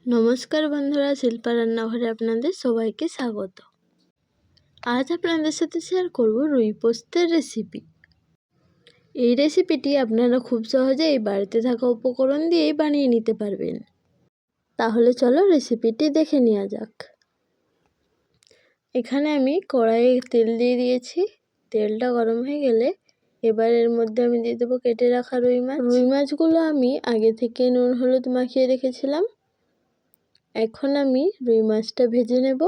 নমস্কার বন্ধুরা, শিল্পা রান্নাঘরে আপনাদের সবাইকে স্বাগত। আজ আপনাদের সাথে শেয়ার করব রুই পোস্তের রেসিপি। এই রেসিপিটি আপনারা খুব সহজে এই বাড়িতে থাকা উপকরণ দিয়েই বানিয়ে নিতে পারবেন। তাহলে চলো রেসিপিটি দেখে নেওয়া যাক। এখানে আমি কড়াইয়ে তেল দিয়ে দিয়েছি। তেলটা গরম হয়ে গেলে এবার এর মধ্যে আমি দিয়ে দেবো কেটে রাখা রুই মাছ। রুই মাছগুলো আমি আগে থেকে নুন হলুদ মাখিয়ে রেখেছিলাম। এখন আমি রুই মাছটা ভেজে নেব।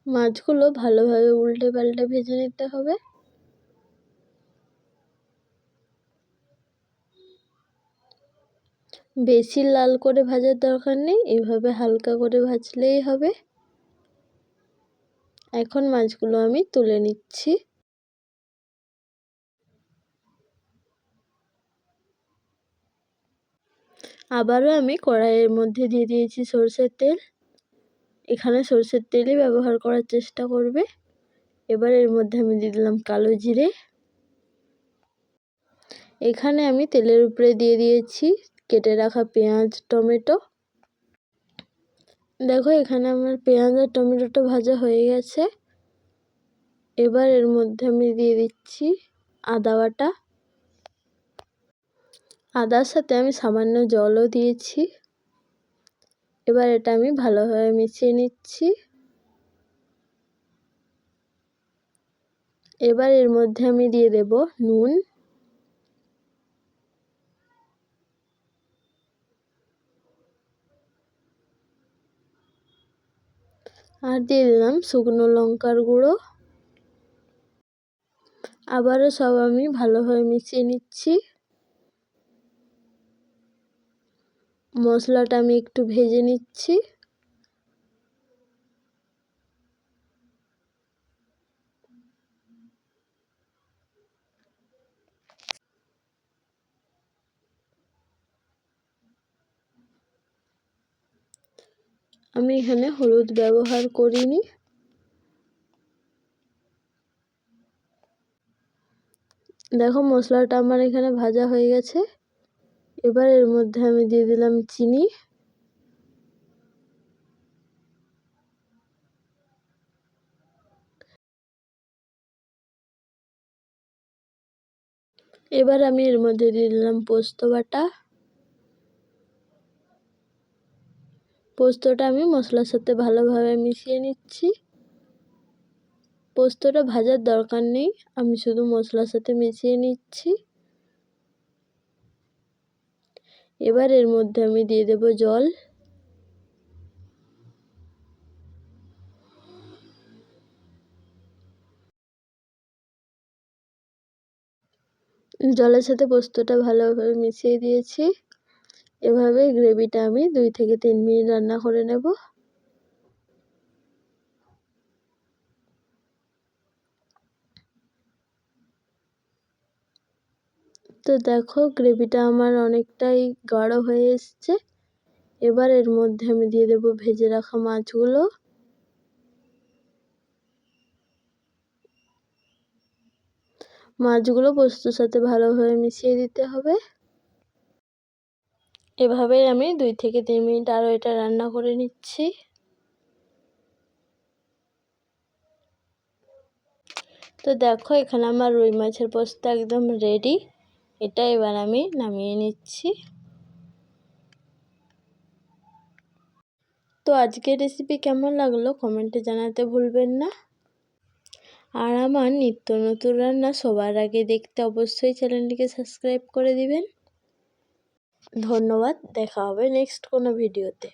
মাছগুলো ভালোভাবে উল্টে পাল্টে ভেজে নিতে হবে। বেশি লাল করে ভাজার দরকার নেই, এভাবে হালকা করে ভাজলেই হবে। এখন মাছগুলো আমি তুলে নিচ্ছি। আবারও আমি কড়াইয়ের মধ্যে দিয়ে দিয়েছি সরষের তেল। এখানে সরষের তেলই ব্যবহার করার চেষ্টা করবে। এবার এর মধ্যে আমি দিয়ে দিলাম কালো জিরে। এখানে আমি তেলের উপরে দিয়ে দিয়েছি কেটে রাখা পেঁয়াজ টমেটো। দেখো এখানে আমার পেঁয়াজ আর টমেটোটা ভাজা হয়ে গেছে। এবার এর মধ্যে আমি দিয়ে দিচ্ছি আদা বাটা। আদার সাথে আমি সামান্য জলও দিয়েছি। এবার এটা আমি ভালোভাবে মিশিয়ে নিচ্ছি। এবার এর মধ্যে আমি দিয়ে দেব নুন। আর দিয়ে দিলাম শুকনো লঙ্কার গুঁড়ো। আবারও সব আমি ভালোভাবে মিশিয়ে নিচ্ছি। মশলাটা আমি একটু ভেজে নিচ্ছি। আমি এখানে হলুদ ব্যবহার করিনি। দেখো মশলাটা আমার এখানে ভাজা হয়ে গেছে। এবার এর মধ্যে আমি দিয়ে দিলাম চিনি। এবার আমি এর মধ্যে দিয়ে দিলাম পোস্ত বাটা। পোস্তটা আমি মশলার সাথে ভালোভাবে মিশিয়ে নিচ্ছি। পোস্তটা ভাজার দরকার নেই, আমি শুধু মশলার সাথে মিশিয়ে নিচ্ছি। এবার এর মধ্যে আমি দিয়ে দেব জল। জলের সাথে পোস্তটা ভালোভাবে মিশিয়ে দিয়েছি। এভাবে গ্রেভিটা আমি 2 থেকে 3 মিনিট রান্না করে নেব। তো দেখো গ্রেভিটা আমার অনেকটাই গাঢ় হয়ে এসছে। এবার এর মধ্যে আমি দিয়ে দেব ভেজে রাখা মাছগুলো। মাছগুলো পোস্তর সাথে ভালোভাবে মিশিয়ে দিতে হবে। এভাবেই আমি 2 থেকে 3 মিনিট আরও এটা রান্না করে নিচ্ছি। তো দেখো এখানে আমার রুই মাছের পোস্ত একদম রেডি। এটা এবার আমি নামিয়ে নিচ্ছি। তো আজকের রেসিপি কেমন লাগলো কমেন্টে জানাতে ভুলবেন না। আর আমার নিত্য নতুন রান্না সবার আগে দেখতে অবশ্যই চ্যানেলটিকে সাবস্ক্রাইব করে দিবেন। ধন্যবাদ, দেখা হবে নেক্সট কোনো ভিডিওতে।